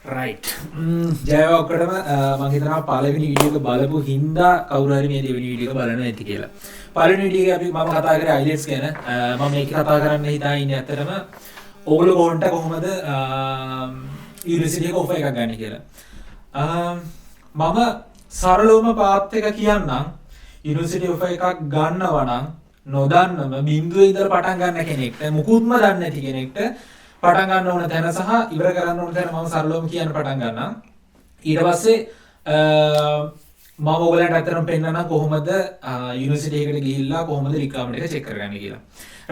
Right ජය ඔක්කොටම මම හිතනවා පළවෙනි වීඩියෝ එක බලපු හින්දා කවුරු හරි මේ දෙවෙනි වීඩියෝ එක බලනවා ඇති කියලා. පළවෙනි වීඩියෝ එකේ අපි මම කතා කරේ IELTS ගැන. මම මේක කතා කරන්න හිතා ඉන්නේ ඇත්තටම ඕගොල්ලෝ කොහොමද යුනිවර්සිටි එක ඔෆර් එකක් ගන්න කියලා. මම සරලවම පාත් එක කියන්නම් යුනිවර්සිටි ඔෆර් එකක් ගන්නවා නම් නොදන්නම බිඳුවේ ඉඳලා පටන් ගන්න කෙනෙක්ට මුකුත්ම දන්නේ නැති කෙනෙක්ට පටන් ගන්න ඕන තැන සහ ඉවර කරන්න ඕන තැන මම සරලවම කියන්න පටන් ගන්නම්. ඊට පස්සේ මම ඔයගලන්ට අතරම පෙන්නන්න කොහොමද යුනිවර්සිටි එකට ගිහිල්ලා කොහොමද රික්වයර්මන්ට් එක චෙක් කරගන්නේ කියලා.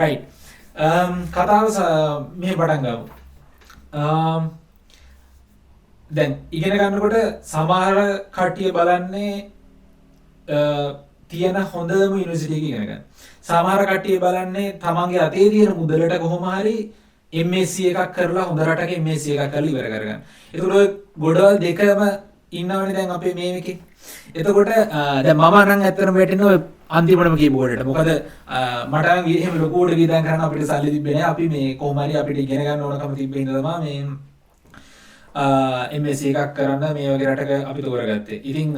රයිට්. කතාව මෙහෙම පටන් ගමු. දැන් ඉගෙන ගන්නකොට සමහර කට්ටිය බලන්නේ තියෙන හොඳම යුනිවර්සිටි එක ඉගෙන ගන්න. සමහර කට්ටිය බලන්නේ තමන්ගේ අතේ තියෙන මුදලට කොහොම හරි MSc එකක් කරලා හොඳ රටක MSc එකක් කරලා ඉවර කරගන්න. ඒතකොට ඔය ගොඩවල් දෙකම ඉන්නවනේ දැන් අපේ මේ එකේ. එතකොට දැන් මම නම් ඇත්තටම වැටෙන්නේ ඔය අන්තිමටම කියපු කොටට. මොකද මට නම් එහෙම ලොකුවට වියදම් කරන්න අපිට සල්ලි තිබ්බේ නැහැ. අපි මේ කොහොම හරි අපිට ඉගෙන ගන්න ඕනකම තිබ්බේ ඉඳලා තමයි මේ MSc එකක් කරන්න මේ වගේ රටක අපි තෝරගත්තේ. ඉතින්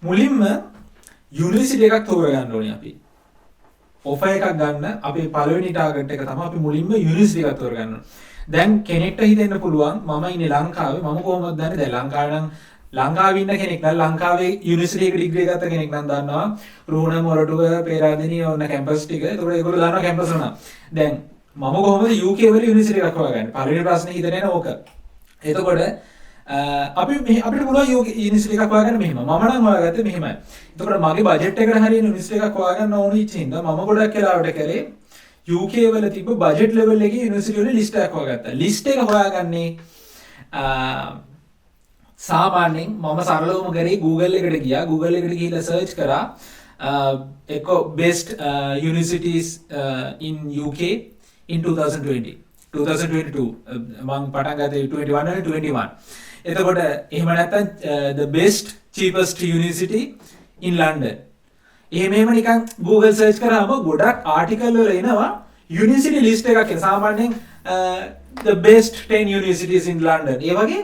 මුලින්ම යුනිවර්සිටි එකක් තෝරගන්න ඕනේ අපි. ඔෆර් එකක් ගන්න අපේ පළවෙනි ටාගට් එක තමයි අපි මුලින්ම යුනිවර්සිටි එකක් තෝරගන්න ඕනේ. දැන් කෙනෙක්ට හිතෙන්න පුළුවන් මම ඉන්නේ ලංකාවේ මම කොහොමද දන්නේ දැන් ලංකාවේ නම් ලංකාවේ ඉන්න කෙනෙක් නම් ලංකාවේ යුනිවර්සිටි එක ඩිග්‍රී ගත්ත කෙනෙක් නම් දන්නවා රුහුණ මොරටුව පේරාදෙණිය ඕන කැම්පස් ටික. ඒතකොට ඒගොල්ලෝ දන්නවා කැම්පස් වල. දැන් මම කොහොමද UK වල යුනිවර්සිටි එකක් හොයාගන්නේ? පළවෙනි ප්‍රශ්නේ හිතන්නේ ඕක. එතකොට අපිට පුළුවන් යුනිවර්සිටි එකක් හොයාගන්න මෙහෙම. මම නම් හොයාගත්තේ මෙහෙමයි. එතකොට මගේ බජට් එකට හරියන යුනිවර්සිටි එකක් හොයාගන්න ඕන ඉච්චින්ද මම ගොඩක් වෙලාවට කරේ UK වල තිබ්බ බජට් ලෙවල් එකේ යුනිවර්සිටි වල ලිස්ට් එකක් හොයාගත්තා. ලිස්ට් එක හොයාගන්නේ සාමාන්‍යයෙන් මම සරලවම කරේ Google එකට ගියා. Google එකට ගිහිල්ලා සර්ච් කරා එක්ක best universities in UK in 2020 2022 මම පටන් ගත්තේ 21 and 21. එතකොට එහෙම නැත්නම් the best cheapest university in London. එහෙම නිකන් Google search කරාම ගොඩක් ආටිකල් වල එනවා යුනිවර්සිටි ලිස්ට් එකක් එන. සාමාන්‍යයෙන් the best 10 universities in London. ඒ වගේ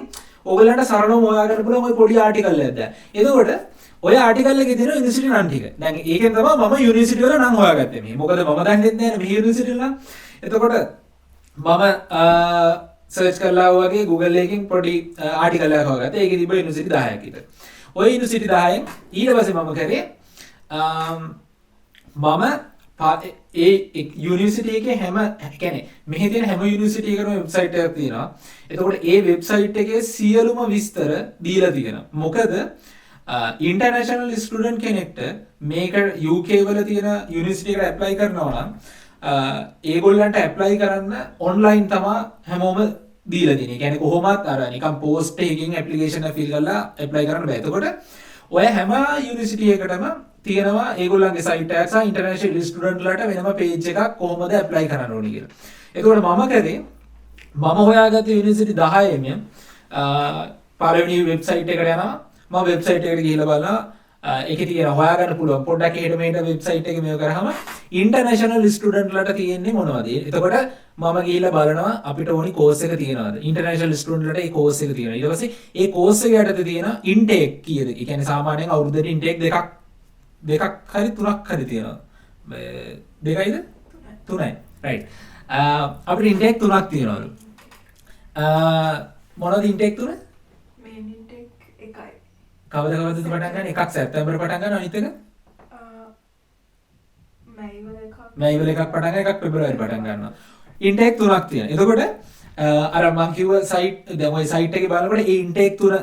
ඔයගලන්ට සරලවම හොයාගන්න පුළුවන් ওই පොඩි ආටිකල් එකක් දැන්. එතකොට ඔය ආටිකල් එකේ තියෙන යුනිවර්සිටි නම් ටික. දැන් ඒකෙන් තමයි මම යුනිවර්සිටි වල නම් හොයාගත්තේ මේ. මොකද මම දන්නේ නැහැ මේ යුනිවර්සිටි වල නම්. එතකොට මම සර්ච් කරලා වගේ Google එකකින් පොඩි ආටිකල් එකක් හොයාගත්තා. ඒකේ තිබ්බ යුනිවර්සිටි 10ක් විතර. ওই යුනිවර්සිටි 10න් ඊට පස්සේ මම කරේ මම ඒ යුනිවර්සිටි එකේ හැම කියන්නේ මෙහි තියෙන හැම යුනිවර්සිටි එකකම වෙබ්සයිට් එකක් තියෙනවා. එතකොට ඒ වෙබ්සයිට් එකේ සියලුම විස්තර දීලා තියෙනවා. මොකද ඉන්ටර්නැෂනල් ස්ටුඩන්ට් කෙනෙක්ට මේක UK වල තියෙන යුනිවර්සිටි එකට ඇප්ලයි කරනවා නම් ඒගොල්ලන්ට ඇප්ලයි කරන්න ඔන්ලයින් තමයි හැමෝම දීලා තියෙන්නේ. කියන්නේ කොහොමත් අර නිකන් පෝස්ට් එකකින් ඇප්ලිකේෂන් එක ෆිල් කරලා ඇප්ලයි කරන්න බෑ. එතකොට ඔය හැම යුනිවර්සිටි එකකටම තියෙනවා ඒගොල්ලන්ගේ සයිට් එකක් සහ ඉන්ටර්නැෂනල් ස්ටුඩන්ට්ලාට වෙනම පේජ් එකක් කොහොමද ඇප්ලයි කරන්න ඕනේ කියලා. එතකොට මම කරේ මම හොයාගත්තේ යුනිවර්සිටි 10ෙම පළවෙනි වෙබ්සයිට් එකට යනවා. මම වෙබ්සයිට් එකට ගිහිල්ලා බලනවා ඒකේ තියෙන හොයාගන්න පුළුවන් පොඩ්ඩක් එහෙට මෙහෙට වෙබ්සයිට් එකේ මේව කරාම ඉන්ටර්නැෂනල් ස්ටුඩන්ට්ලාට තියෙන්නේ මොනවද? එතකොට මම ගිහිල්ලා බලනවා අපිට ඕනි කෝස් එක තියෙනවද? ඉන්ටර්නැෂනල් ස්ටුඩන්ට්ලාට ඒ කෝස් එක තියෙනවා. ඊට පස්සේ ඒ කෝස් එක යටතේ තියෙන ඉන්ටේක් කීයද? ඒ කියන්නේ සාමාන්‍යයෙන් අවුරුද්දට ඉන්ටේක් දෙකක් හරි තුනක් හරි තියෙනවා. දෙකයිද? තුනයි. රයිට්. අපිට ඉන්ටේක් තුනක් තියෙනවලු. මොනවද ඉන්ටේක් තුන? මේන් ඉන්ටේක් එකයි. කවදද පටන් ගන්න? එකක් සැප්තැම්බර් පටන් ගන්නවා අනිත් එක? මැයි වල එකක් පටන් ගන්න එකක් පෙබරවාරි පටන් ගන්නවා. ඉන්ටේක් තුනක් තියෙනවා. එතකොට අර මම කිව්ව සයිට් දැන් ওই සයිට් එකේ බලනකොට ඒ ඉන්ටේක් තුන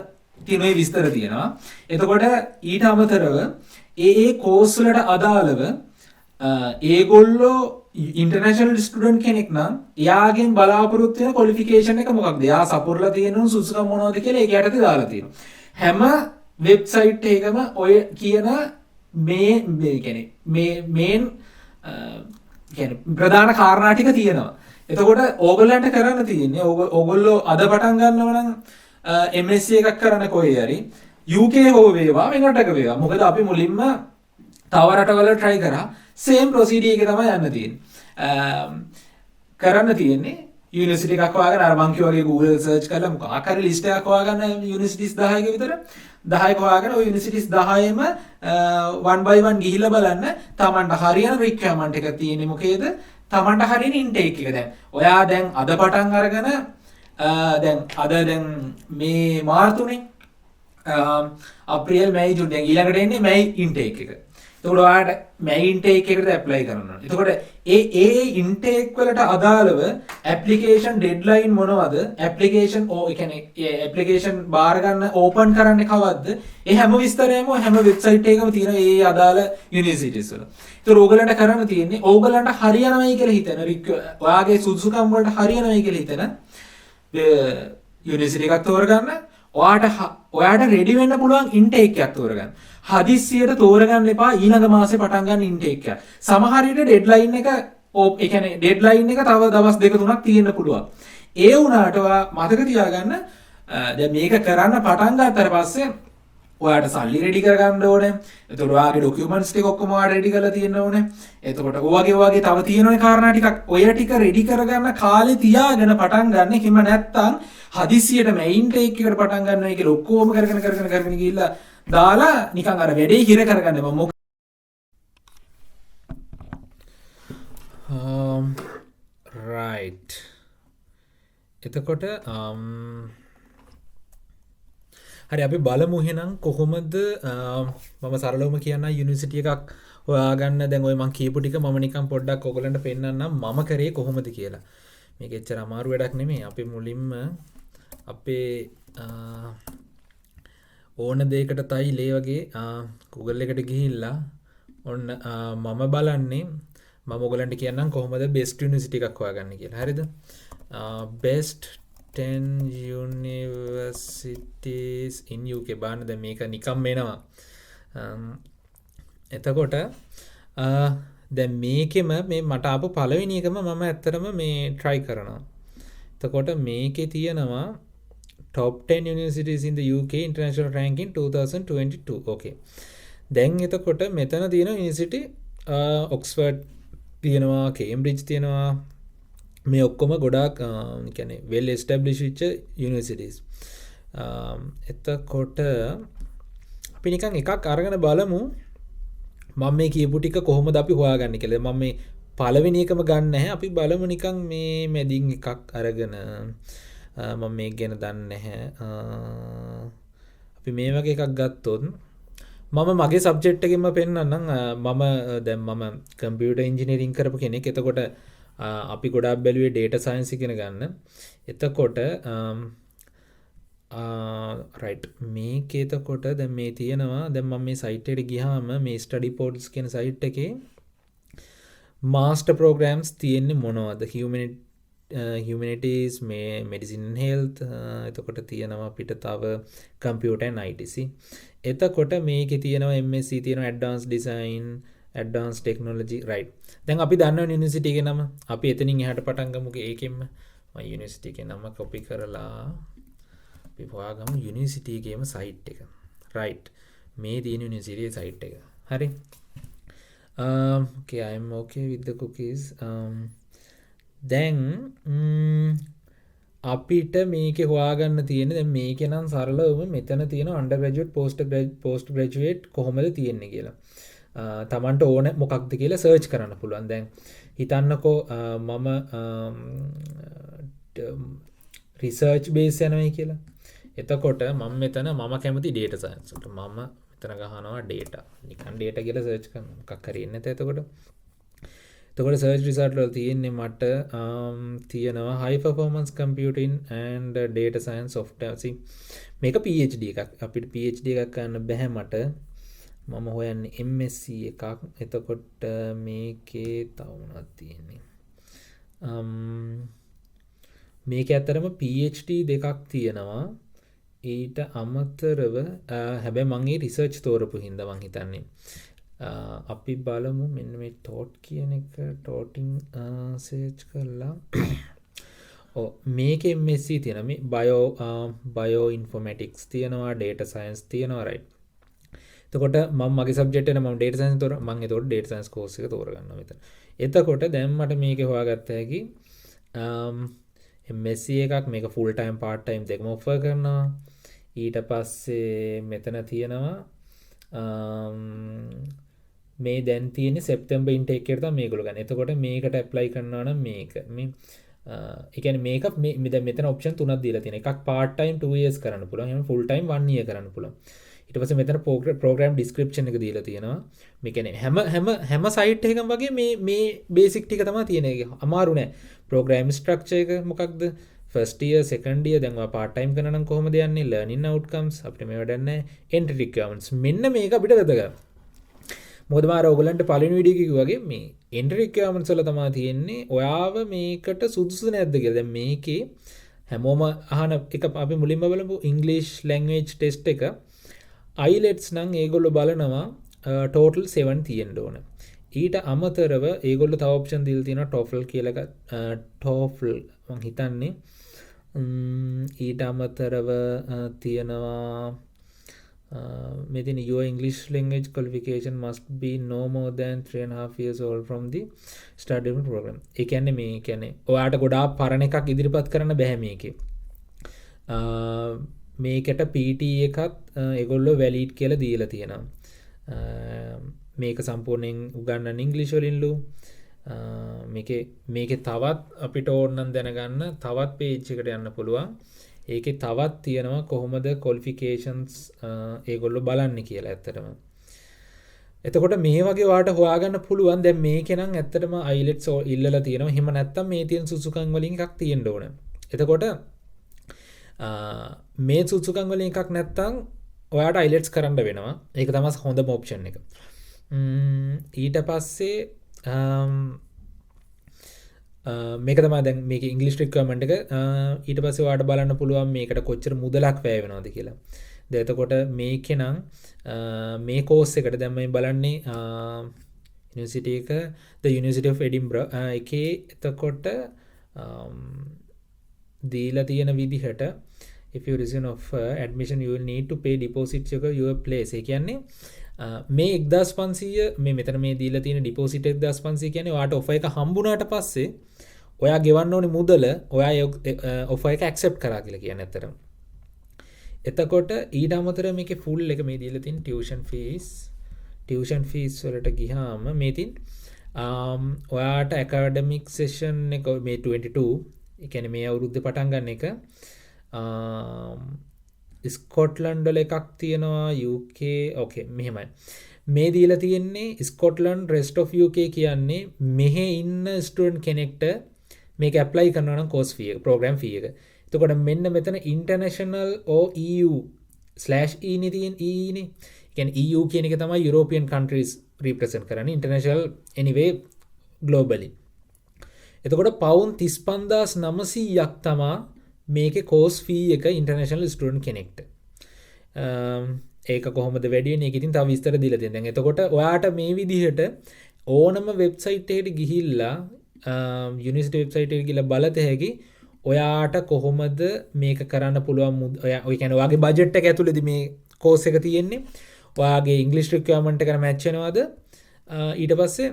තියෙන මේ විස්තර තියෙනවා. එතකොට ඊට අමතරව ඒ කෝස් වලට අදාළව ඒගොල්ලෝ ඉන්ටර්නැෂනල් ස්ටුඩන්ට් කෙනෙක් නම් එයාගෙන් බලාපොරොත්තු වෙන ක්වොලිෆිකේෂන් එක මොකක්ද? එයා සපුරලා තියෙන සුසුකම් මොනවද කියලා ඒක යටතේ දාලා තියෙනවා. හැම වෙබ්සයිට් එකකම ඔය කියන මේ කියන්නේ මේන් කියන්නේ ප්‍රධාන කාරණා ටික තියෙනවා. එතකොට ඕගොල්ලන්ට කරන්න තියෙන්නේ ඕගොල්ලෝ අද පටන් ගන්නව නම් MSc එකක් කරන්න කොහේ හරි UK හෝ වේවා වෙන රටක වේවා. මොකද අපි මුලින්ම තව රටවල try කරා same procedure එක තමයි යන්න තියෙන්නේ. කරන්න තියෙන්නේ යුනිවර්සිටි එකක් හොයාගෙන අර මං කිව්වා වගේ Google search කරලා මොකක් හරි list එකක් හොයාගන්න යුනිවර්සිටිස් 10ක විතර 10ක හොයාගෙන ওই යුනිවර්සිටිස් 10ෙම one by one ගිහිල්ලා බලන්න තමන්ට හරියන requirement එක තියෙන්නේ මොකේද තමන්ට හරියන intake එක දැන් ඔයා දැන් අද පටන් අරගෙන දැන් මේ මාර්තුනේ අප්‍රේල් මැයි ජූන් දැන් ඊළඟට එන්නේ මැයි intake එක. එතකොට ඔයාලට මැයි intake එකට ඇප්ලයි කරන්න ඕනේ. එතකොට ඒ intake වලට අදාළව application deadline මොනවද? application ඒ කියන්නේ application බාර ගන්න open කරන්නේ කවද්ද? ඒ හැම විස්තරයම හැම website එකකම තියෙන ඒ අදාළ universities වල. ඒතර ඕගලන්ට කරන්න තියෙන්නේ ඕගලන්ට හරියනවයි කියලා හිතන ඔයාගේ සුදුසුකම් වලට හරියනවයි කියලා හිතන යුනිවර්සිටි එකක් තෝරගන්න. ඔයාට රෙඩි වෙන්න පුළුවන් ඉන්ටේක් එකක් තෝරගන්න. හදිස්සියට තෝරගන්න එපා ඊළඟ මාසේ පටන් ගන්න ඉන්ටේක් එක. සමහර විට ඩෙඩ්ලයින් එක ඒ කියන්නේ ඩෙඩ්ලයින් එක තව දවස් දෙක තුනක් තියෙන්න පුළුවන්. ඒ වුණාට ඔයා මතක තියාගන්න දැන් මේක කරන්න පටන් ගත්තට පස්සේ ඔයාට සල්ලි රෙඩි කරගන්න ඕනේ. එතකොට ඔයාගේ ડોකියුමන්ට්ස් ටික ඔක්කොම ඔයාලා රෙඩි කරලා තියෙන්න ඕනේ. එතකොට ඔයගේ තව තියෙනනේ කාරණා ටිකක් ඔය ටික රෙඩි කරගන්න කාලේ තියාගෙන පටන් ගන්න. එහෙම නැත්නම් හදිසියට මේන් ටේක් එකට පටන් ගන්නවා කියලා ඔක්කොම කරගෙන ගිහිල්ලා දාලා නිකන් අර වැඩේ හිර කරගන්න බෑ. right. එතකොට හරි අපි බලමු එහෙනම් කොහොමද මම සරලවම කියන්න යුනිවර්සිටි එකක් හොයාගන්න දැන් ඔය මම කියපු ටික මම නිකන් පොඩ්ඩක් ඔයගලන්ට පෙන්නන්නම් මම කරේ කොහොමද කියලා. මේක එච්චර අමාරු වැඩක් නෙමෙයි. අපි මුලින්ම අපේ ඕන දෙයකට තයි ලේ වගේ Google එකට ගිහිල්ලා ඔන්න මම බලන්නේ මම ඔයගලන්ට කියන්නම් කොහොමද best university එකක් හොයාගන්න කියලා. හරිද? best 10 universities in UK බාන්න දැන් මේක නිකම් එනවා. එතකොට දැන් මේකෙම මේ මට ආපු පළවෙනි එකම මම ඇත්තටම මේ try කරනවා. එතකොට මේකේ තියෙනවා top 10 universities in the UK international ranking 2022. okay. දැන් එතකොට මෙතන තියෙන university Oxford තියෙනවා, Cambridge තියෙනවා. මේ ඔක්කොම ගොඩාක් කියන්නේ well established වෙච්ච universities. එතකොට අපි නිකන් එකක් අරගෙන බලමු මම මේ කියපු ටික කොහොමද අපි හොයාගන්නේ කියලා. මම මේ පළවෙනි එකම ගන්න නැහැ. අපි බලමු නිකන් මේ මැදින් එකක් අරගෙන මම මේක ගැන දන්නේ නැහැ. අපි මේ වගේ එකක් ගත්තොත් මම මගේ සබ්ජෙක්ට් එකෙන්ම පෙන්නන්නම්. මම කම්පියුටර් ඉන්ජිනියරින් කරපු කෙනෙක්. එතකොට අපි ගොඩාක් බැලුවේ data science ඉගෙන ගන්න. එතකොට right මේකේ එතකොට දැන් මේ තියෙනවා දැන් මම මේ site එකට ගියාම මේ study portals කියන site එකේ master programs තියෙන්නේ මොනවද? humanities මේ medicine and health එතකොට තියෙනවා අපිට තව computer and ITC. එතකොට මේකේ තියෙනවා MSc තියෙනවා advanced design advanced technology right. දැන් අපි දන්නවනේ යුනිවර්සිටි එකේ නම. අපි එතනින් එහාට පටන් ගමුකෝ ඒකෙන්ම. මම යුනිවර්සිටි එකේ නම copy කරලා අපි හොයාගමු යුනිවර්සිටි එකේම site එක. right. මේ තියෙන යුනිවර්සිටි site එක. හරි. okay I am okay with the cookies. දැන් අපිට මේකේ හොයාගන්න තියෙන්නේ දැන් මේකේ නම් සරලවම මෙතන තියෙන undergraduate postgraduate කොහොමද තියෙන්නේ කියලා. තමන්ට ඕන මොකක්ද කියලා සර්ච් කරන්න පුළුවන්. දැන් හිතන්නකෝ මම රිසර්ච් බේස් යනවයි කියලා. එතකොට මම මෙතන මම කැමති data science වලට මම මෙතන ගහනවා data. නිකන් data කියලා සර්ච් කරනවා. මොකක් හරි එන්නේ නැත එතකොට. එතකොට search result වල තියෙන්නේ මට තියෙනවා high performance computing and data science software. මේක PhD එකක්. අපිට PhD එකක් ගන්න බෑ මට. මම හොයන්නේ MSc එකක්. එතකොට මේකේ තව මොනවද තියෙන්නේ? මේක ඇත්තරම PhD දෙකක් තියෙනවා. ඊට අමතරව හැබැයි මම මේ රිසර්ච් තෝරපු හින්දා මං හිතන්නේ අපි බලමු මෙන්න මේ taught කියන එක taughting search කරලා මේකේ MSc තියෙනවා. මේ bio informatics තියෙනවා, data science තියෙනවා right. එතකොට මම මගේ සබ්ජෙක්ට් එක මම data science තෝර මම එතකොට data science course එක තෝරගන්නවා මෙතන. එතකොට දැන් මට මේකේ හොයාගත්ත හැකි MSc එකක් මේක ෆුල් ටයිම් පාර්ට් ටයිම් දෙකම ඔෆර් කරනවා. ඊට පස්සේ මෙතන තියෙනවා මේ දැන් තියෙන්නේ සෙප්තැම්බර් ඉන්ටේක් එකට තමයි මේගොල්ලෝ ගන්න. එතකොට මේකට ඇප්ලයි කරනවා නම් මේක මේ ඒ කියන්නේ මේක දැන් මෙතන ඔප්ෂන් තුනක් දීලා තියෙනවා. එකක් පාර්ට් ටයිම් 2 years කරන්න පුළුවන්. එහෙනම් ෆුල් ටයිම් 1 year කරන්න පුළුවන්. ඊට පස්සේ මෙතන ප්‍රෝග්‍රෑම් ඩිස්ක්‍රිප්ෂන් එක දීලා තියෙනවා. මේ කියන්නේ හැම සයිට් එකකම වගේ මේ බේසික් ටික තමයි තියෙන්නේ. අමාරු නෑ. ප්‍රෝග්‍රෑම් ස්ට්‍රක්චර් එක මොකක්ද? ෆස්ට් ඉයර් සෙකන්ඩ් ඉයර් දැන් ඔයා පාර්ට් ටයිම් කරනවා නම් කොහොමද යන්නේ? ලර්නින් අවුට්කම්ස් අපිට මේව වැඩක් නෑ. එන්ට්‍රි රික්වයර්මන්ට්ස් මෙන්න මේක අපිට වැදගත්. මොකද මාර ඔයගලන්ට පළවෙනි වීඩියෝ එකේ කිව්වා වගේ මේ එන්ට්‍රි රික්වයර්මන්ට්ස් වල තමයි තියෙන්නේ ඔයාව මේකට සුදුසු නැද්ද කියලා. දැන් මේකේ හැමෝම අහන එක අපි මුලින්ම බලමු ඉංග්‍රීසි ලැන්ග්වේජ් ටෙස්ට් එක. IELTS නම් ඒගොල්ලෝ බලනවා ටෝටල් 7 තියෙන්න ඕන. ඊට අමතරව ඒගොල්ලෝ තව ඔප්ෂන් දීලා තියෙනවා TOEFL කියලා එකක්. TOEFL මම හිතන්නේ ඊට අමතරව තියෙනවා මෙතන your English language qualification must be no more than 3.5 years old from the study program. ඒ කියන්නේ මේ කියන්නේ ඔයාට ගොඩාක් පරණ එකක් ඉදිරිපත් කරන්න බෑ මේකේ. මේකට PT එකත් ඒගොල්ලෝ වැලිඩ් කියලා දීලා තියෙනවා. මේක සම්පූර්ණයෙන් උගන්වන්න ඉංග්‍රීසි වලින්ලු. මේකේ තවත් අපිට ඕන නම් දැනගන්න තවත් පේජ් එකට යන්න පුළුවන්. ඒකේ තවත් තියෙනවා කොහොමද qualifications ඒගොල්ලෝ බලන්නේ කියලා ඇත්තටම. එතකොට මේ වගේ වාට හොයාගන්න පුළුවන්. දැන් මේකේ නම් ඇත්තටම IELTS ඉල්ලලා තියෙනවා. එහෙම නැත්තම් මේ තියෙන සුසුකම් වලින් එකක් තියෙන්න ඕන. එතකොට මේ සුසුකම් වලින් එකක් නැත්තම් ඔයාට IELTS කරන්න වෙනවා. ඒක තමයි හොඳම ඔප්ෂන් එක. ඊට පස්සේ මේක තමයි දැන් මේක ඉංග්‍රීසි රික්වයර්මන්ට් එක. ඊට පස්සේ ඔයාලට බලන්න පුළුවන් මේකට කොච්චර මුදලක් වැය වෙනවද කියලා. දැන් එතකොට මේකේ නම් මේ කෝස් එකට දැන් මම බලන්නේ යුනිවර්සිටි එක The University of Edinburgh එකේ එතකොට දීලා තියෙන විදිහට if you receive an offer admission you will need to pay deposit to your place. ඒ කියන්නේ මේ 1500 මේ මෙතන මේ දීලා තියෙන ඩිපොසිට් 1500 කියන්නේ ඔයාට ඔෆර් එක හම්බුනාට පස්සේ ඔයා ගෙවන්න ඕනේ මුදල ඔයා ඔෆර් එක ඇක්සෙප්ට් කරා කියලා කියන්නේ ඇත්තටම. එතකොට ඊට අමතරව මේකේ ෆුල් එක මේ දීලා තියෙන ටියුෂන් ෆීස් වලට ගියාම මේ තින් ඔයාට ඇකඩමික් සෙෂන් එක මේ 22 ඒ කියන්නේ මේ අවුරුද්දේ පටන් ගන්න එක ස්කොට්ලන්ඩ් වල එකක් තියෙනවා UK ඕකේ මෙහෙමයි මේ දීලා තියෙන්නේ ස්කොට්ලන්ඩ් රෙස්ට් ඔෆ් UK කියන්නේ මෙහෙ ඉන්න ස්ටුඩන්ට් කෙනෙක්ට මේක ඇප්ලයි කරනවා නම් කෝස් ෆී එක ප්‍රෝග්‍රෑම් ෆී එක. එතකොට මෙන්න මෙතන ඉන්ටර්නැෂනල් or EU/E නේ තියෙන E නේ. ඒ කියන්නේ EU කියන එක තමයි යුරෝපියන් කන්ට්‍රීස් රිප්‍රසන්ට් කරන්නේ ඉන්ටර්නැෂනල් anyway globally. එතකොට පවුන් 35900ක් තමයි මේකේ කෝස් ෆී එක ඉන්ටර්නැෂනල් ස්ටුඩන්ට් කෙනෙක්ට. ඒක කොහොමද වැඩි වෙන්නේ? ඒක ඉතින් තව විස්තර දීලා තියෙනවා. දැන් එතකොට ඔයාට මේ විදිහට ඕනම වෙබ්සයිට් එකකට ගිහිල්ලා යුනිවර්සිටි වෙබ්සයිට් එකට ගිහිල්ලා බලත හැකි ඔයාට කොහොමද මේක කරන්න පුළුවන්. ඔය කියන්නේ ඔයාගේ බජට් එක ඇතුළේදී මේ කෝස් එක තියෙන්නේ. ඔයාගේ ඉංග්‍රීසි රික්වයර්මන්ට් එකට මැච් වෙනවද? ඊට පස්සේ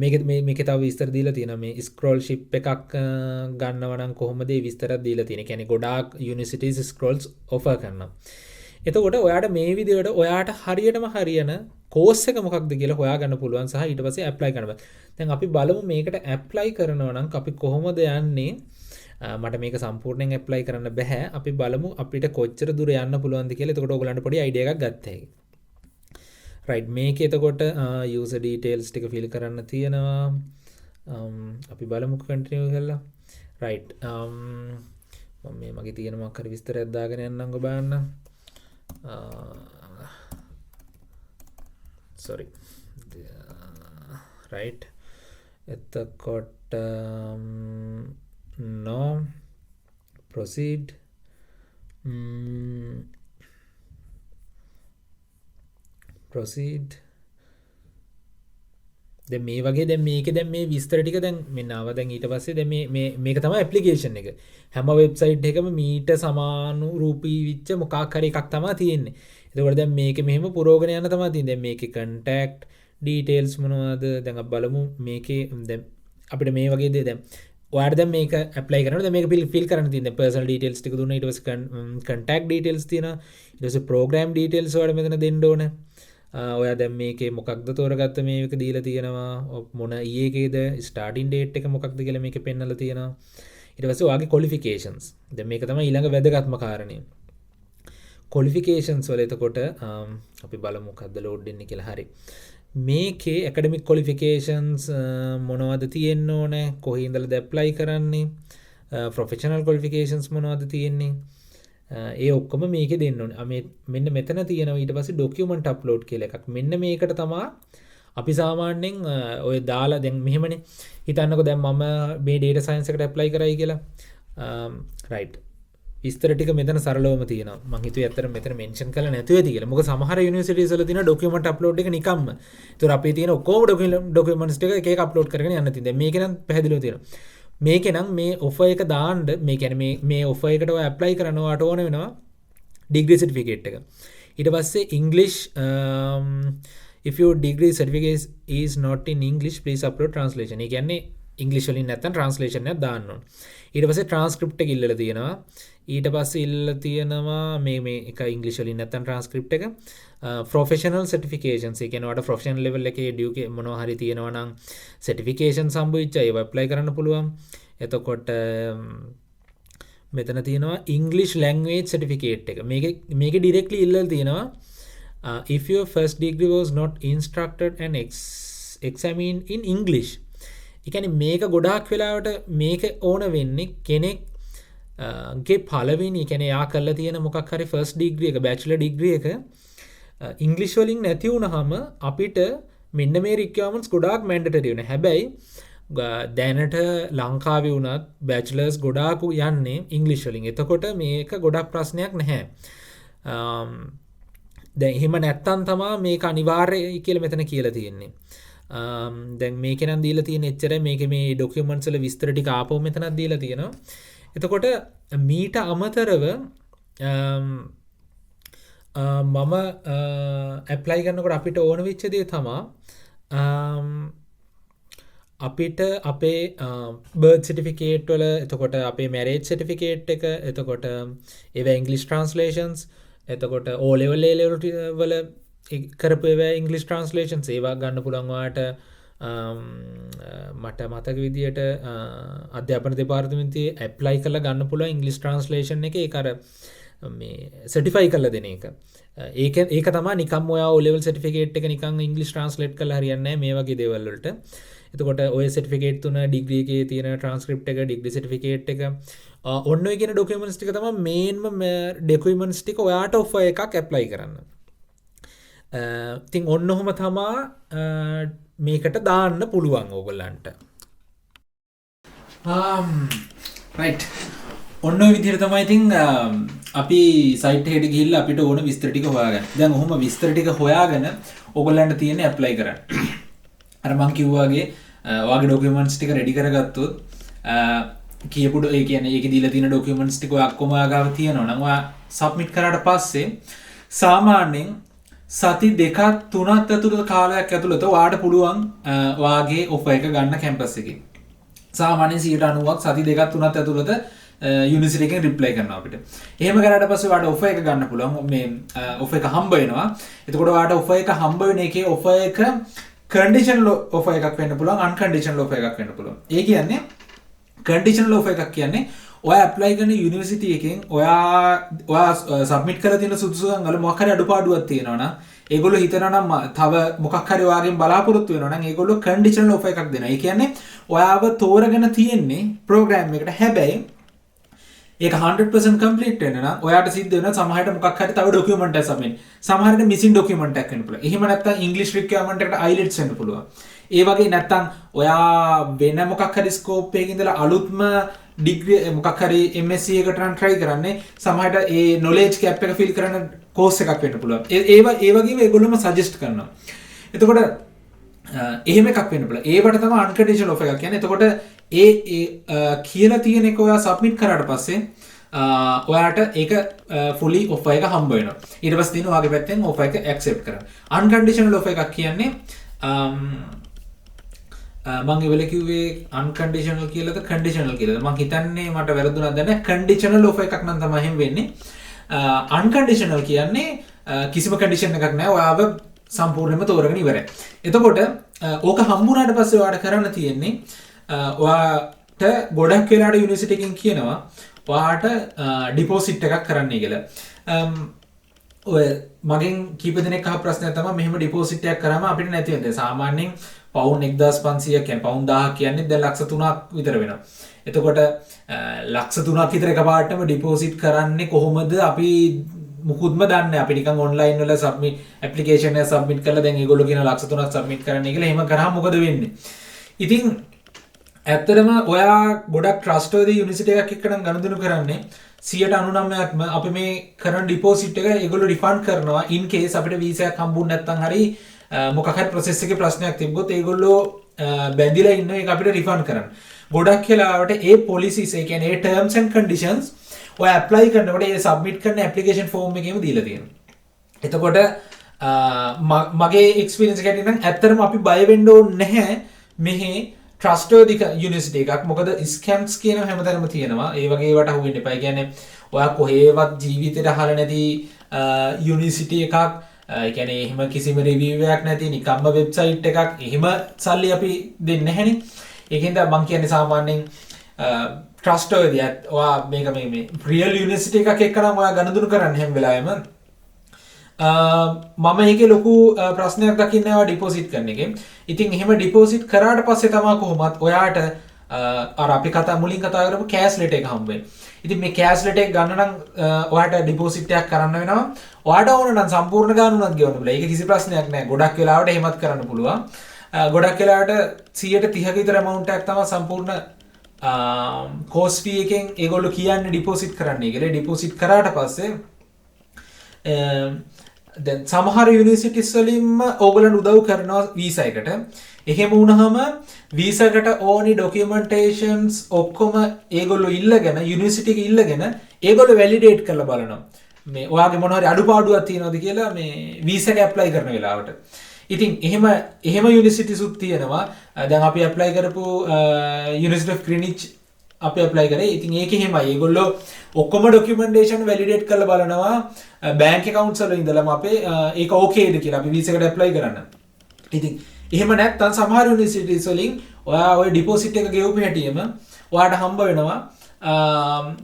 මේක තව විස්තර දීලා තියෙනවා. මේ ස්ක්‍රෝල්ෂිප් එකක් ගන්නව නම් කොහොමද ඒ විස්තරත් දීලා තියෙන්නේ. කියන්නේ ගොඩාක් යුනිවර්සිටිස් ස්ක්‍රෝල්ස් ඔෆර් කරනවා. එතකොට ඔයාට මේ විදිහට ඔයාට හරියටම හරියන කෝස් එක මොකක්ද කියලා හොයාගන්න පුළුවන් සහ ඊට පස්සේ ඇප්ලයි කරන්න. දැන් අපි බලමු මේකට ඇප්ලයි කරනවා නම් අපි කොහොමද යන්නේ. මට මේක සම්පූර්ණයෙන් ඇප්ලයි කරන්න බෑ. අපි බලමු අපිට කොච්චර දුර යන්න පුළුවන්ද කියලා. එතකොට ඔයගලන්ට පොඩි අයිඩියා එකක් ගත්ත හැකියි. රයිට් මේකේ එතකොට යූසර් ඩීටේල්ස් ටික ෆිල් කරන්න තියෙනවා. අපි බලමු කන්ටිනියු කරලා. රයිට් මම මේ මගේ තියෙන මොකක් හරි විස්තරයක් දාගෙන යන්නම් ඔබ බලන්න. sorry right එතකොට no proceed proceed දැන් මේ වගේ දැන් මේකේ දැන් මේ විස්තර ටික දැන් මෙන්න ආවා. දැන් ඊට පස්සේ දැන් මේක තමයි ඇප්ලිකේෂන් එක. හැම වෙබ්සයිට් එකම මීට සමානුරූපී වෙච්ච මොකක් හරි එකක් තමයි තියෙන්නේ. එතකොට දැන් මේකේ මෙහෙම පුරෝගෙන යන තමයි තියෙන්නේ. දැන් මේකේ contact details මොනවද? දැන් අපි බලමු මේකේ දැන් අපිට මේ වගේ දේ දැන් ඔයාට දැන් මේක ඇප්ලයි කරනකොට දැන් මේක ෆිල් කරන්න තියෙනවා පර්සනල් ඩීටේල්ස් ටික දුන්නා ඊට පස්සේ කන්ටැක්ට් ඩීටේල්ස් තියෙනවා ඊට පස්සේ ප්‍රෝග්‍රෑම් ඩීටේල්ස් ඔයාලා මෙතන දෙන්න ඕන ඔයා දැන් මේකේ මොකක්ද තෝරගත්ත මේක දීලා තියෙනවා මොන ඊයේ එකේද ස්ටාර්ටින් ඩේට් එක මොකක්ද කියලා මේකේ පෙන්නලා තියෙනවා ඊට පස්සේ ඔයාගේ ක්වොලිෆිකේෂන්ස් දැන් මේක තමයි ඊළඟ වැදගත්ම කාරණය ක්වොලිෆිකේෂන්ස් වල එතකොට අපි බලමු මොකක්ද ලෝඩ් වෙන්නේ කියලා හරි මේකේ ඇකඩමික් ක්වොලිෆිකේෂන්ස් මොනවද තියෙන්න ඕනේ කොහේ ඉඳලාද ඇප්ලයි කරන්නේ ප්‍රොෆෙෂනල් ක්වොලිෆිකේෂන්ස් මොනවද තියෙන්නේ ඒ ඔක්කොම මේකේ දෙන්න ඕනේ මෙන්න මෙතන තියෙනවා ඊට පස්සේ ඩොකියුමන්ට් අප්ලෝඩ් කියලා එකක් මෙන්න මේකට තමයි අපි සාමාන්‍යයෙන් ඔය දාලා දැන් මෙහෙමනේ හිතන්නකෝ දැන් මම මේ data science එකට apply කරයි කියලා right විස්තර ටික මෙතන සරලවම තියෙනවා මම හිතුවේ ඇත්තටම මෙතන මෙන්ෂන් කරලා නැතුව ඇති කියලා මොකද සමහර යුනිවර්සිටිස් වල තියෙන ඩොකියුමන්ට් අප්ලෝඩ් එක නිකම්ම ඒතර අපේ තියෙන ඔක්කොම ඩොකියුමන්ට්ස් ටික එක එක අප්ලෝඩ් කරගෙන යන්න තියෙනවා මේකේ නම් පැහැදිලිව තියෙනවා මේකේ නම් මේ ඔෆර් එක දාන්න මේ කියන්නේ මේ ඔෆර් එකට ඔය ඇප්ලයි කරනවාට ඕන වෙනවා ඩිග්‍රී සර්ටිෆිකේට් එක ඊට පස්සේ English if your degree certificate is not in English please upload translation ඒ කියන්නේ ඉංග්‍රීසි වලින් නැත්නම් translation එකක් දාන්න ඕන ඊට පස්සේ transcript එක ඉල්ලලා තියෙනවා ඊට පස්සේ ඉල්ලලා තියෙනවා මේ එක ඉංග්‍රීසි වලින් නැත්නම් transcript එක professional certifications ඒ කියන්නේ ඔයාලට professional level එකේ ඩියු මොනවා හරි තියෙනවා නම් certifications හම්බෙච්චා ඒව apply කරන්න පුළුවන් එතකොට මෙතන තියෙනවා English language certificate එක මේකේ directly ඉල්ලලා තියෙනවා if your first degree was not instructed and examined in English ඒ කියන්නේ මේක ගොඩාක් වෙලාවට මේක ඕන වෙන්නේ කෙනෙක් ගේ පළවෙනි කියන්නේ යා කරලා තියෙන මොකක් හරි first degree එක bachelor degree එක ඉංග්‍රීසි වලින් නැති වුනහම අපිට මෙන්න මේ requirements ගොඩාක් mandatory වෙනවා. හැබැයි දැනට ලංකාවේ වුණත් bachelors ගොඩාක් යන්නේ ඉංග්‍රීසි වලින්. එතකොට මේක ගොඩක් ප්‍රශ්නයක් නැහැ. දැන් එහෙම නැත්තම් තමයි මේක අනිවාර්යයි කියලා මෙතන කියලා තියෙන්නේ. දැන් මේකේ නම් දීලා තියෙන එච්චරයි මේකේ මේ ඩොකියුමන්ට්ස් වල විස්තර ටික ආපහු මෙතනක් දීලා තියෙනවා. එතකොට මීට අමතරව මම ඇප්ලයි කරනකොට අපිට ඕන වෙච්ච දේ තමයි අපිට අපේ බර්ත් සර්ටිෆිකේට් වල එතකොට අපේ මැරේජ් සර්ටිෆිකේට් එක එතකොට ඒවා ඉංග්‍රීසි ට්‍රාන්ස්ලේෂන්ස් එතකොට O level A level වල කරපු ඒවා ඉංග්‍රීසි ට්‍රාන්ස්ලේෂන්ස් ඒවා ගන්න පුළුවන් ඔයාලට මට මතක විදියට අධ්‍යාපන දෙපාර්තමේන්තුවේ ඇප්ලයි කරලා ගන්න පුළුවන් ඉංග්‍රීසි ට්‍රාන්ස්ලේෂන් එක ඒක අර මේ සර්ටිෆයි කරලා දෙන එක. ඒක තමයි නිකම් ඔයා O level certificate එක නිකන් ඉංග්‍රීසි ට්‍රාන්ස්ලේට් කරලා හරියන්නේ නැහැ මේ වගේ දේවල් වලට. එතකොට ඔය සර්ටිෆිකේට් තුන ඩිග්‍රී එකේ තියෙන ට්‍රාන්ස්ක්‍රිප්ට් එක ඩිග්‍රී සර්ටිෆිකේට් එක ඔන්න ඔය කියන ඩොකියුමන්ට්ස් ටික තමයි මේන්ම ඩොකියුමන්ට්ස් ටික ඔයාට ඔෆර් එකක් ඇප්ලයි කරන්න. ඉතින් ඔන්න ඔහම තමයි මේකට දාන්න පුළුවන් ඕගොල්ලන්ට. රයිට් ඔන්න ඔය විදිහට තමයි ඉතින් අපි සයිට් එකට ගිහිල්ලා අපිට ඕන විස්තර ටික හොයාගන්න. දැන් ඔහොම විස්තර ටික හොයාගෙන ඕගොල්ලන්ට තියෙන්නේ ඇප්ලයි කරන්න. අර මං කිව්වාගේ ඔයාගේ ඩොකියුමන්ට්ස් ටික රෙඩි කරගත්තොත් කියපු ඒ කියන්නේ ඒකේ දීලා තියෙන ඩොකියුමන්ට්ස් ටික ඔය ඔක්කොම ඔයාගාව තියෙනවා නම් ඔයා සබ්මිට් කරාට පස්සේ සාමාන්‍යයෙන් සති දෙකක් තුනක් ඇතුළත කාලයක් ඇතුළත ඔයාට පුළුවන් ඔයාගේ ඔෆර් එක ගන්න කැම්පස් එකේ. සාමාන්‍යයෙන් 90ක් සති දෙකක් තුනක් ඇතුළත යුනිවර්සිටි එකෙන් රිප්ලයි කරනවා අපිට. එහෙම කරාට පස්සේ ඔයාට ඔෆර් එක ගන්න පුළුවන්. මේ ඔෆර් එක හම්බ වෙනවා. එතකොට ඔයාට ඔෆර් එක හම්බ වෙන එකේ ඔෆර් එක කන්ඩිෂනල් ඔෆර් එකක් වෙන්න පුළුවන්, අන්කන්ඩිෂනල් ඔෆර් එකක් වෙන්න පුළුවන්. ඒ කියන්නේ කන්ඩිෂනල් ඔෆර් එකක් කියන්නේ ඔයා ඇප්ලයි කරන යුනිවර්සිටි එකෙන් ඔයා සබ්මිට් කරලා තියෙන සුදුසුකම් වල මොකක් හරි අඩුපාඩුවක් තියෙනවා නම් ඒගොල්ලෝ හිතනවා නම් තව මොකක් හරි ඔයාගෙන් බලාපොරොත්තු වෙනවා නම් ඒගොල්ලෝ කන්ඩිෂනල් ඔෆර් එකක් දෙනවා. ඒ කියන්නේ ඔයාව තෝරගෙන තියෙන්නේ ප්‍රෝග්‍රෑම් එකට. හැබැයි ඒක 100% කම්ප්ලීට් වෙන්න නම් ඔයාට සිද්ධ වෙනවා සමහරට මොකක් හරි තව ඩොකියුමන්ට් එකක් සබ්මිට්. සමහරට මිසින් ඩොකියුමන්ට් එකක් වෙන්න පුළුවන්. එහෙම නැත්නම් ඉංග්‍රීසි රික්වයර්මන්ට් එකට IELTS වෙන්න පුළුවන්. ඒ වගේ නැත්නම් ඔයා වෙන මොකක් හරි ස්කෝප් එකකින් ඉඳලා අලුත්ම ඩිග්‍රී මොකක් හරි MSc එකට නම් try කරන්නේ. සමහරට ඒ knowledge gap එක fill කරන course එකක් වෙන්න පුළුවන්. ඒ වගේම ඒගොල්ලෝම suggest කරනවා. එතකොට එහෙම එකක් වෙන්න පුළුවන්. ඒවට තමයි unconditional offer එකක් කියන්නේ. එතකොට ඒ කියලා තියෙන එක ඔයා සබ්මිට් කරාට පස්සේ ඔයාට ඒක fully offer එක හම්බ වෙනවා. ඊට පස්සේ දින ඔයාගේ පැත්තෙන් offer එක accept කරන්න. unconditional offer එකක් කියන්නේ මං එවල කිව්වේ අන්කන්ඩිෂනල් කියලාද කන්ඩිෂනල් කියලාද මං හිතන්නේ මට වැරදුනක් දැන කන්ඩිෂනල් ඔෆර් එකක් නම් තමයි එහෙම වෙන්නේ අන්කන්ඩිෂනල් කියන්නේ කිසිම කන්ඩිෂන් එකක් නැහැ ඔයාව සම්පූර්ණයෙන්ම තෝරගෙන ඉවරයි එතකොට ඕක හම්බුනාට පස්සේ ඔයාලට කරන්න තියෙන්නේ ඔයාට ගොඩක් වෙලාට යුනිවර්සිටි එකෙන් කියනවා ඔයාට ඩිපොසිට් එකක් කරන්න කියලා ඔය මගෙන් කීප දෙනෙක් අහ ප්‍රශ්නයක් තමයි මෙහෙම ඩිපොසිට් එකක් කරාම අපිට නැති වෙන්නේ සාමාන්‍යයෙන් පවුන් 1500 කියන්නේ පවුන් 1000 කියන්නේ දැන් ලක්ෂ 3ක් විතර වෙනවා. එතකොට ලක්ෂ 3ක් විතර එකපාරටම ඩිපොසිට් කරන්නේ කොහොමද අපි මුකුත්ම දන්නේ නැහැ. අපි නිකන් ඔන්ලයින් වල සබ්මිට් ඇප්ලිකේෂන් එක සබ්මිට් කරලා දැන් ඒගොල්ලෝ කියන ලක්ෂ 3ක් සබ්මිට් කරන්න කියලා එහෙම කරාම මොකද වෙන්නේ? ඉතින් ඇත්තටම ඔයා ගොඩක් ට්‍රස්ට්වර්දි යුනිවර්සිටි එකක් එක්ක නම් ගනුදෙනු කරන්නේ 99%ක්ම අපි මේ කරන ඩිපොසිට් එක ඒගොල්ලෝ රිෆන්ඩ් කරනවා in case අපිට වීසා එකක් හම්බුනේ නැත්නම් හරි මොකක් හරි process එකේ ප්‍රශ්නයක් තිබ්බොත් ඒගොල්ලෝ බැඳිලා ඉන්න එක අපිට රිෆන්ඩ් කරන්න. ගොඩක් වෙලාවට ඒ policies ඒ කියන්නේ ඒ terms and conditions ඔය apply කරනකොට ඒ submit කරන application form එකේම දීලා තියෙනවා. එතකොට මගේ experience එකකින් නම් ඇත්තටම අපි බය වෙන්න ඕනේ නැහැ මෙහි trustworthy university එකක්. මොකද scams කියන හැමතැනම තියෙනවා. ඒ වගේ ඒවට අහු වෙන්න එපා. ඒ කියන්නේ ඔයා කොහේවත් ජීවිතේට අහලා නැති university එකක් ඒ කියන්නේ එහෙම කිසිම රිවිව් එකක් නැති නිකම්ම වෙබ්සයිට් එකක් එහෙම සල්ලි අපි දෙන්නේ නැහැනේ. ඒකෙන්ද මම කියන්නේ සාමාන්‍යයෙන් trustworthy ඔයා මේක මේ real university එකක් එක්ක නම් ඔයා ගනුදෙනු කරන්න හැම වෙලාවෙම මම ඒකේ ලොකු ප්‍රශ්නයක් දකින්නේ නැහැ ඩිපොසිට් කරන එකේ. ඉතින් එහෙම ඩිපොසිට් කරාට පස්සේ තමයි කොහොමත් ඔයාට අර අපි මුලින් කතා කරපු කෑෂ් ලෙටර් එක හම්බ වෙන්නේ. ඉතින් මේ කෑෂ් ලෙටර් එක ගන්න නම් ඔයාට ඩිපොසිට් එකක් කරන්න වෙනවා. ඔයාට ඕන නම් සම්පූර්ණ ගාණ උනත් ගෙවන්න පුළුවන්. ඒක කිසි ප්‍රශ්නයක් නැහැ. ගොඩක් වෙලාවට එහෙමත් කරන්න පුළුවන්. ගොඩක් වෙලාවට 130ක විතර amount එකක් තමයි සම්පූර්ණ course fee එකෙන් ඒගොල්ලෝ කියන්නේ ඩිපොසිට් කරන්න කියලා. ඩිපොසිට් කරාට පස්සේ දැන් සමහර යුනිවර්සිටිස් වලින්ම ඕගලන්ට උදව් කරනවා වීසා එකට. එහෙම වුණාම වීසා එකට ඕනි ඩොකියුමන්ටේෂන්ස් ඔක්කොම ඒගොල්ලෝ ඉල්ලගෙන යුනිවර්සිටි එක ඉල්ලගෙන ඒගොල්ලෝ වැලිඩේට් කරලා බලනවා. මේ ඔයාගේ මොන හරි අඩුපාඩුවක් තියෙනවද කියලා මේ වීසා එක ඇප්ලයි කරන වෙලාවට. ඉතින් එහෙම යුනිවර්සිටිස්ුත් තියෙනවා. දැන් අපි ඇප්ලයි කරපු යුනිවර්සිටි ඔෆ් ග්‍රීනිච් අපි ඇප්ලයි කරේ. ඉතින් ඒක එහෙමයි. ඒගොල්ලෝ ඔක්කොම ඩොකියුමන්ටේෂන් වැලිඩේට් කරලා බලනවා බැංක් accounts වල ඉඳලම අපේ ඒක ඕකේද කියලා අපි වීසා එකට ඇප්ලයි කරන්න. ඉතින් එහෙම නැත්නම් සමහර යුනිවර්සිටිස් වලින් ඔයා ඔය ඩිපොසිට් එක ගෙවපු හැටියෙම ඔයාට හම්බ වෙනවා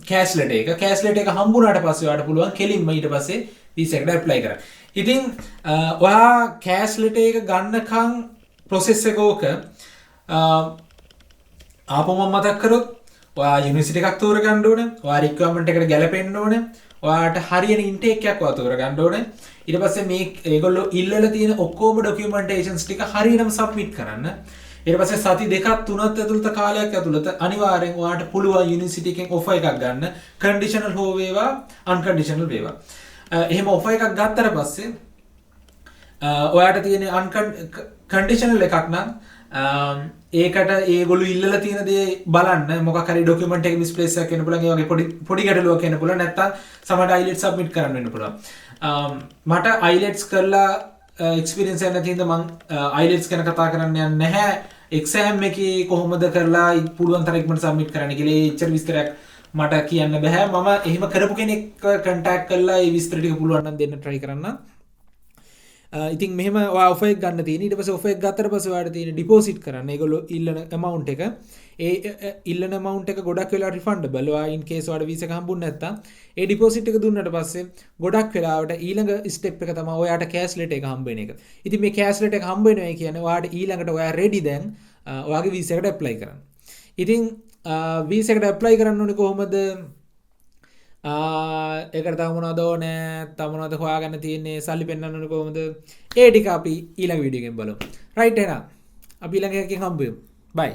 කෑෂ් ලෙටර් එක. කෑෂ් ලෙටර් එක හම්බුනාට පස්සේ ඔයාට පුළුවන් කෙලින්ම ඊට පස්සේ වීසා එකට ඇප්ලයි කරන්න. ඉතින් ඔයා කෑෂ් ලෙටර් එක ගන්නකම් process එක ඕක ආපහු මම මතක් කරොත් ඔයා යුනිවර්සිටි එකක් තෝරගන්න ඕනේ. ඔයා රික්වයර්මන්ට් එකට ගැලපෙන්න ඕනේ. ඔයාට හරියන ඉන්ටේක් එකක් ඔයා තෝරගන්න ඕනේ. ඊට පස්සේ මේ ඒගොල්ලෝ ඉල්ලලා තියෙන ඔක්කොම ඩොකියුමන්ටේෂන්ස් ටික හරියටම සබ්මිට් කරන්න. ඊට පස්සේ සති දෙකක් තුනක් ඇතුළත කාලයක් ඇතුළත අනිවාර්යෙන් ඔයාට පුළුවන් යුනිවර්සිටි එකෙන් ඔෆර් එකක් ගන්න. කන්ඩිෂනල් හෝ වේවා අන්කන්ඩිෂනල් වේවා. එහෙම ඔෆර් එකක් ගත්තට පස්සේ ඔයාට තියෙන කන්ඩිෂනල් එකක් නම් ඒකට ඒගොල්ලෝ ඉල්ලලා තියෙන දේ බලන්න මොකක් හරි ඩොකියුමන්ට් එක මිස්ප්ලේස් එකක් වෙන්න පුළුවන් ඒ වගේ පොඩි ගැටලුවක් වෙන්න පුළුවන් නැත්නම් සමහරට IELTS සබ්මිට් කරන්න වෙන්න පුළුවන් මට IELTS කරලා එක්ස්පීරියන්ස් එකක් නැති හින්දා මම IELTS ගැන කතා කරන්න යන්නේ නැහැ එක්සෑම් එකේ කොහොමද කරලා පුළුවන් තරම් ඉක්මනට සබ්මිට් කරන්න කියලා එච්චර විස්තරයක් මට කියන්න බෑ මම එහෙම කරපු කෙනෙක් කන්ටැක්ට් කරලා ඒ විස්තර ටික පුළුවන් නම් දෙන්න try කරන්න ඉතින් මෙහෙම ඔයා ඔෆර් එක ගන්න තියෙන ඊට පස්සේ ඔෆර් එක ගත්තට පස්සේ ඔයාට තියෙන ඩිපොසිට් කරන්න ඒගොල්ලෝ ඉල්ලන amount එක ඒ ඉල්ලන amount එක ගොඩක් වෙලා රිෆන්ඩබල් ඔයා in case ඔයාට වීසා එක හම්බුනේ නැත්තම් ඒ ඩිපොසිට් එක දුන්නාට පස්සේ ගොඩක් වෙලාවට ඊළඟ ස්ටෙප් එක තමයි ඔයාට කෑෂ් ලෙටර් එක හම්බ වෙන එක. ඉතින් මේ කෑෂ් ලෙටර් එක හම්බ වෙනවා කියන්නේ ඔයාට ඊළඟට ඔයා රෙඩි දැන් ඔයාගේ වීසා එකට ඇප්ලයි කරන්න. ඉතින් වීසා එකට ඇප්ලයි කරන්න ඕනේ කොහොමද? ඒකට තව මොනවද ඕනේ? තව මොනවද හොයාගන්න තියෙන්නේ? සල්ලි පෙන්නන්න ඕනේ කොහොමද? ඒ ටික අපි ඊළඟ වීඩියෝ එකෙන් බලමු. රයිට් එහෙනම් අපි ඊළඟ එකකින් හම්බ වෙමු. බයි.